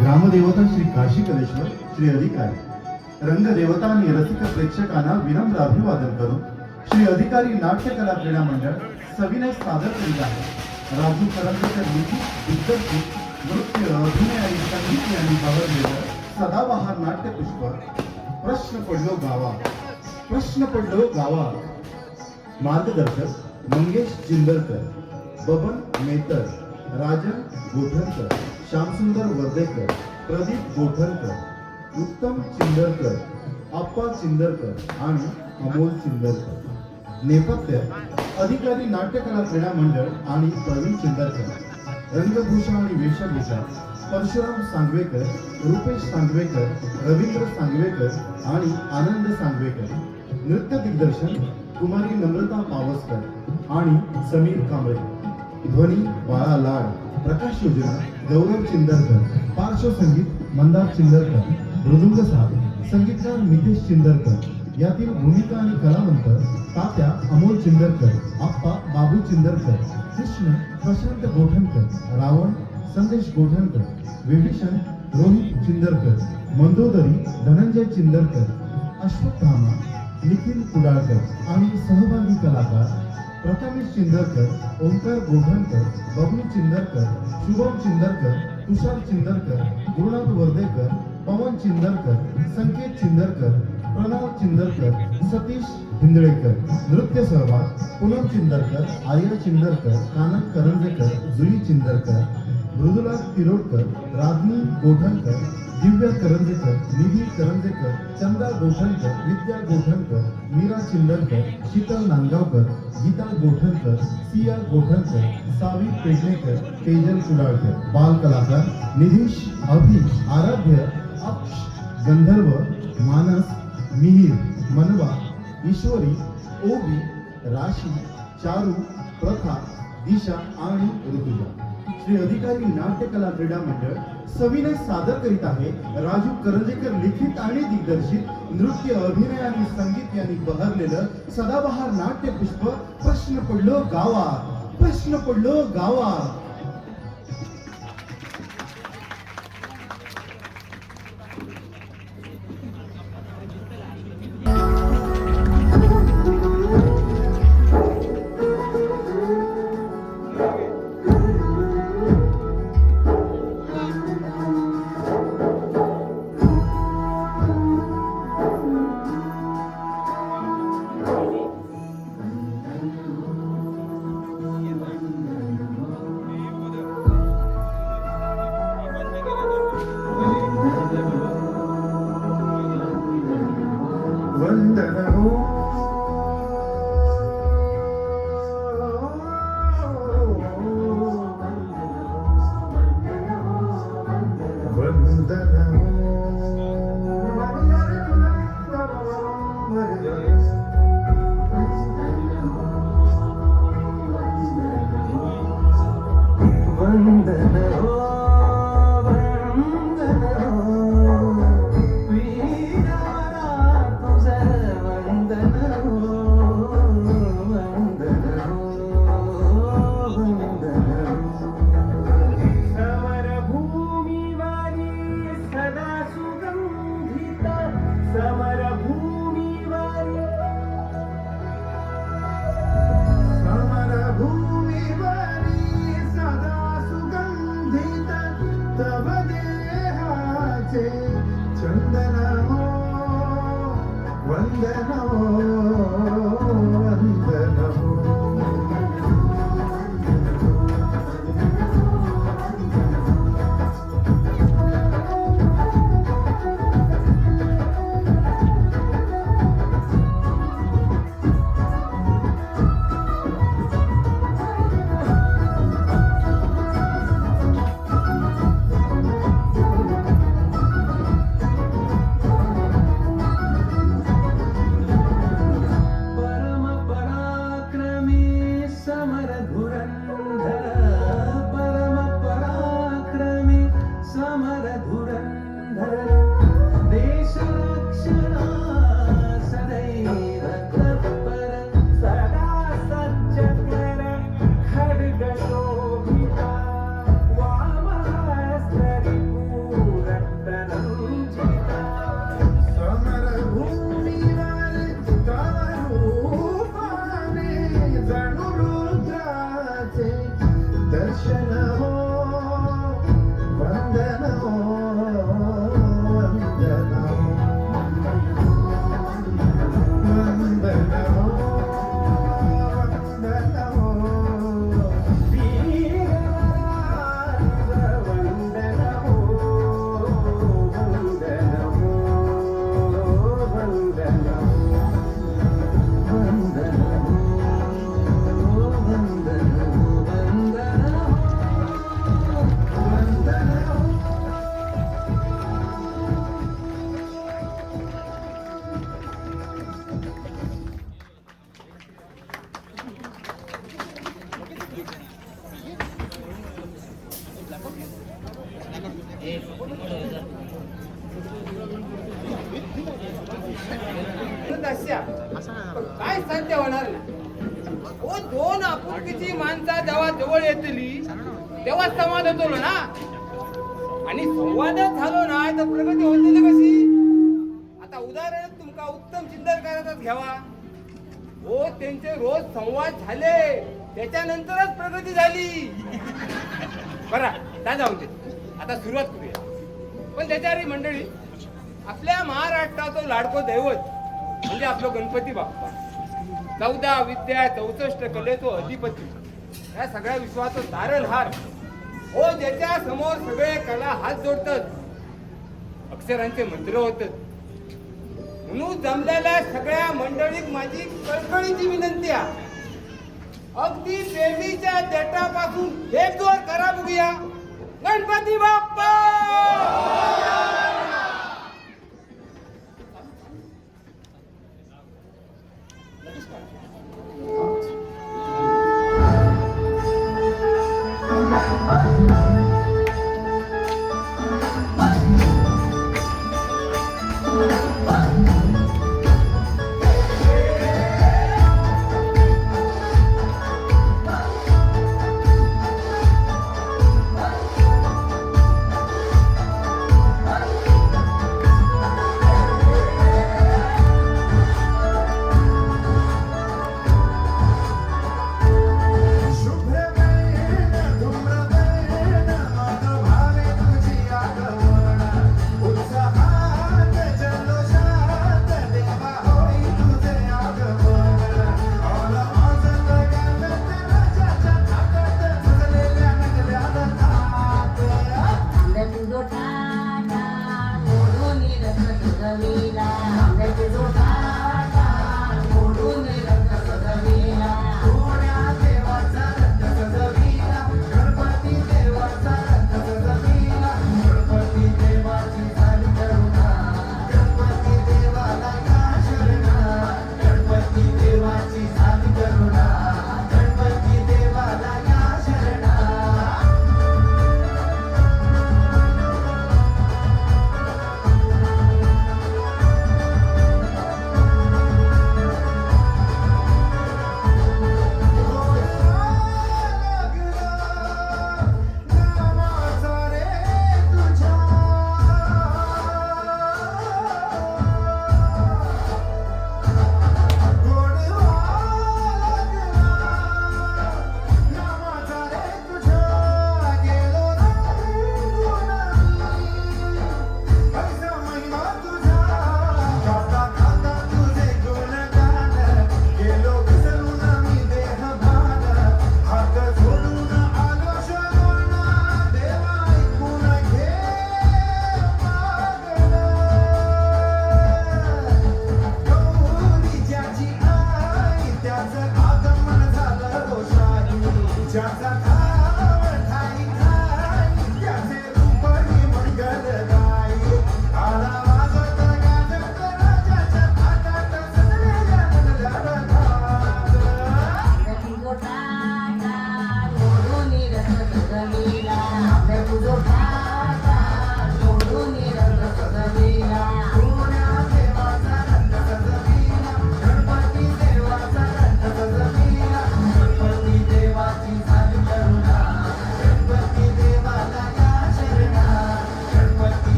ग्रामदेवता श्री काशी कलेश्वर श्री अधिकारी, रंगदेवता आणि रसिक प्रेक्षकांना विनम्र अभिवादन करून श्री अधिकारी नाट्य कला क्रीडा मंडळ सविनय सादर करीत आहे राजू करंदीकर लिखित दिग्दर्शित नृत्य अभिनय आणि संगीत यांनी बहरलेलं सदाबहार नाट्यपुष्प प्रश्न पडलो गावात. प्रश्न पडलो गावात. मार्गदर्शक मंगेश चिंदरकर, बबन मेहतर, राजन गोठणकर, श्यामसुंदर वर्देकर, प्रदीप गोठणकर, उत्तम चिंदरकर, आप्पा चिंदरकर आणि अमोल चिंदरकर. नेपथ्य अधिकारी नाट्यकला क्रीडा मंडळ आणि प्रवीण चिंदरकर. रंगभूषा आणि वेशभूषा परशुराम सांगवेकर, रुपेश सांगवेकर, रवींद्र सांगवेकर आणि आनंद सांगवेकर. नृत्य दिग्दर्शन कुमारी नम्रता पावसकर आणि समीर कांबळे. ध्वनी बाळा लाड. प्रकाश योजना गौरव चिंदरकर. पार्श्वसंगीत मंदार चिंदरकर. मृदुंग साथ संगीतकार मितेश चिंदरकर. यातील भूमिका आणि कलावंत तात्या अमोल चिंदरकर, आप्पा बाबू चिंदरकर, कृष्ण प्रशांत गोठणकर, रावण संदेश गोठणकर, विभीषण रोहित चिंदरकर, मंदोदरी धनंजय चिंदरकर, अश्वत्थामा निखिल कुडाळकर आणि सहभागी कलाकार प्रथमेश चिंदरकर, ओंकार गोठणकर, बबलू चिंदरकर, शुभम चिंदरकर, तुषार चिंदरकर, गुरुनाथ वर्देकर, पवन चिंदरकर, संकेत चिंदरकर, प्रणव चिंदरकर, सतीश हिंदळेकर. नृत्य सहभाग पूनम चिंदरकर, आर्या चिंदरकर, कानन करंजेकर, जुई चिंदरकर, मृदुला तिरोडकर, राधनी गोठणकर, दिव्या करंजेकर, निधी करंजेकर, चंदा गोठणकर, विद्या गोठणकर, मीरा चिंदरकर, शीतल नांदगावकर, गीता गोठणकर, सिया गोठणकर, सावी पेडणेकर, तेजल कुडाळकर. बाल कलाकार निधीश, अभि, आराध्य, अक्ष, गंधर्व, मानस, मिहिर, मनवा, ईश्वरी, ओवी, राशी, चारू, प्रथा, दिशा आणि ऋतुजा. श्री अधिकारी नाट्यकला क्रीडा मंडळ सविनय सादर करीत आहे राजू करंजेकर लिखित आणि दिग्दर्शित नृत्य अभिनय आणि संगीत यांनी बहरलेलं सदाबहार नाट्यपुष्प प्रश्न पडलो गावात. प्रश्न पडलो गावात. दस्या काय सत्य होणार नाही. ओ दोन आपुलकीची माणसा जेव्हा जवळ येतली तेव्हा संवाद होतो ना. आणि संवादच झालो ना तर प्रगती होतली कशी. आता उदाहरण तुमका उत्तम चिंतनकाराचाच घ्यावा. हो त्यांचे रोज संवाद झाले त्याच्यानंतरच प्रगती झाली. बरा त्या जाऊ दे, आता सुरुवात करूया. पण त्याच्यावरही मंडळी आपल्या महाराष्ट्राचं लाडको दैवत म्हणजे आपलं गणपती बाप्पा. 14 विद्या 64 कलेचो अधिपती, या सगळ्या विश्वाचं तारणहार. हो ज्याच्या समोर सगळे कला हात जोडतात, अक्षरांचे मंत्र होतात. म्हणून जमलेल्या सगळ्या मंडळीक माझी कळकळीची विनंती आहे. अगदी बेबीच्या देठापासून एक जोर करा बघूया, गणपती बाप्पा.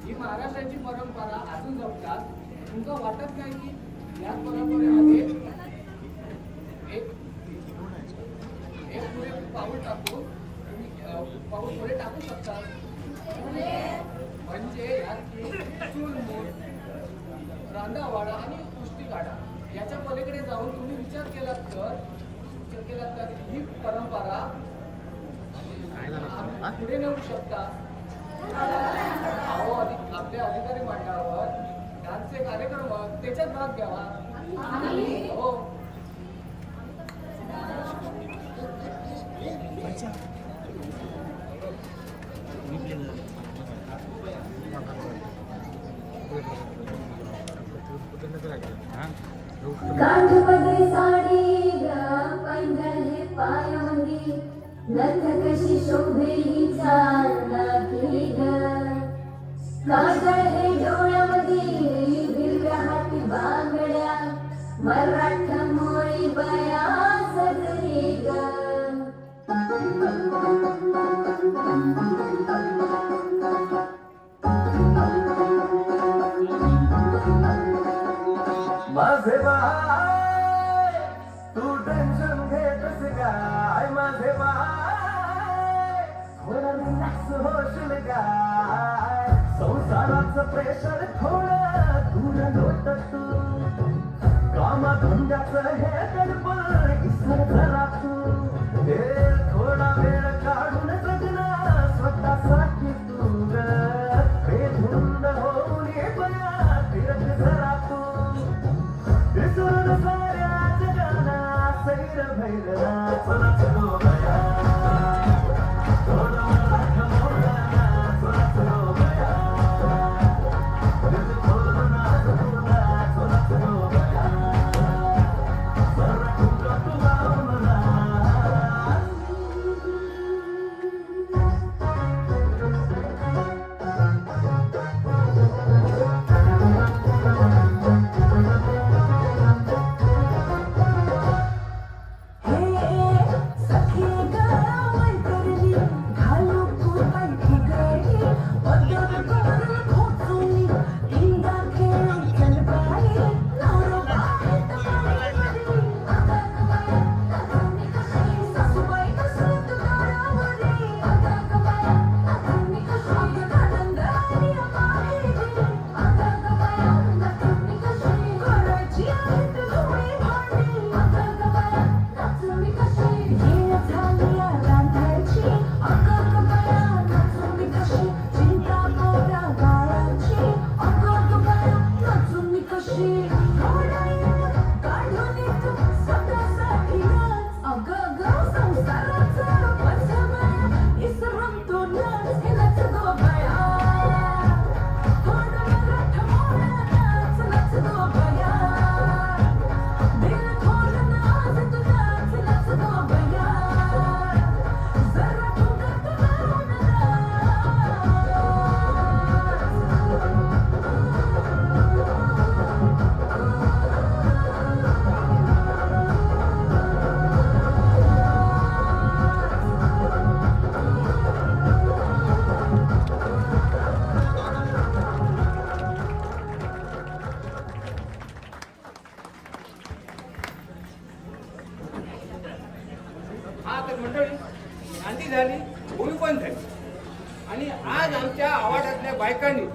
ही महाराष्ट्राची परंपरा अजून जपतात. तुमका वाटत नाही की या परंपरेमध्ये एक पुढे पाऊल टाकून तुम्ही पाऊल पुढे टाकू शकता? म्हणजे यात चूलमूल, रांधावाडा आणि कुस्तीगाडा याच्या पलीकडे जाऊन तुम्ही विचार केलात तर ही परंपरा पुढे नेऊ शकता. आपल्या अधिकारी मंडळावर डान्सचे कार्यक्रम त्याच्यात भाग घ्यावा. हो, काठपदरी साडी पैंजण पायवंदी नथ कशी शोभे हिचा नाकी ग काजळ हे डोळ्यामध्ये हिरव्या हाती बांगड्या मराठा मोळी बया सजरी ग माझे बाय तू टेन्शन घेतस काय माझे बाय थोडा रिलॅक्स होशील काय संसाराचं प्रेशर थोडं दूर लोट तू कामा धंद्याचं हे गडबड इसर जरा तू हे थोडा वेळ काढून जगणं स्वतःसाठी तू बेधुंद होऊन ये बया फिरत जरा तू विसरून साऱ्या जगाला सैर भैरला चला चलो गया थोडा लाख मोडा चला चलो गया दिल खोलना तुला चला चलो गया सर तुला मला हे मंडळी शांती झाली, होळी पण झाली. आणि आज आमच्या आवाडातल्या बायकांनी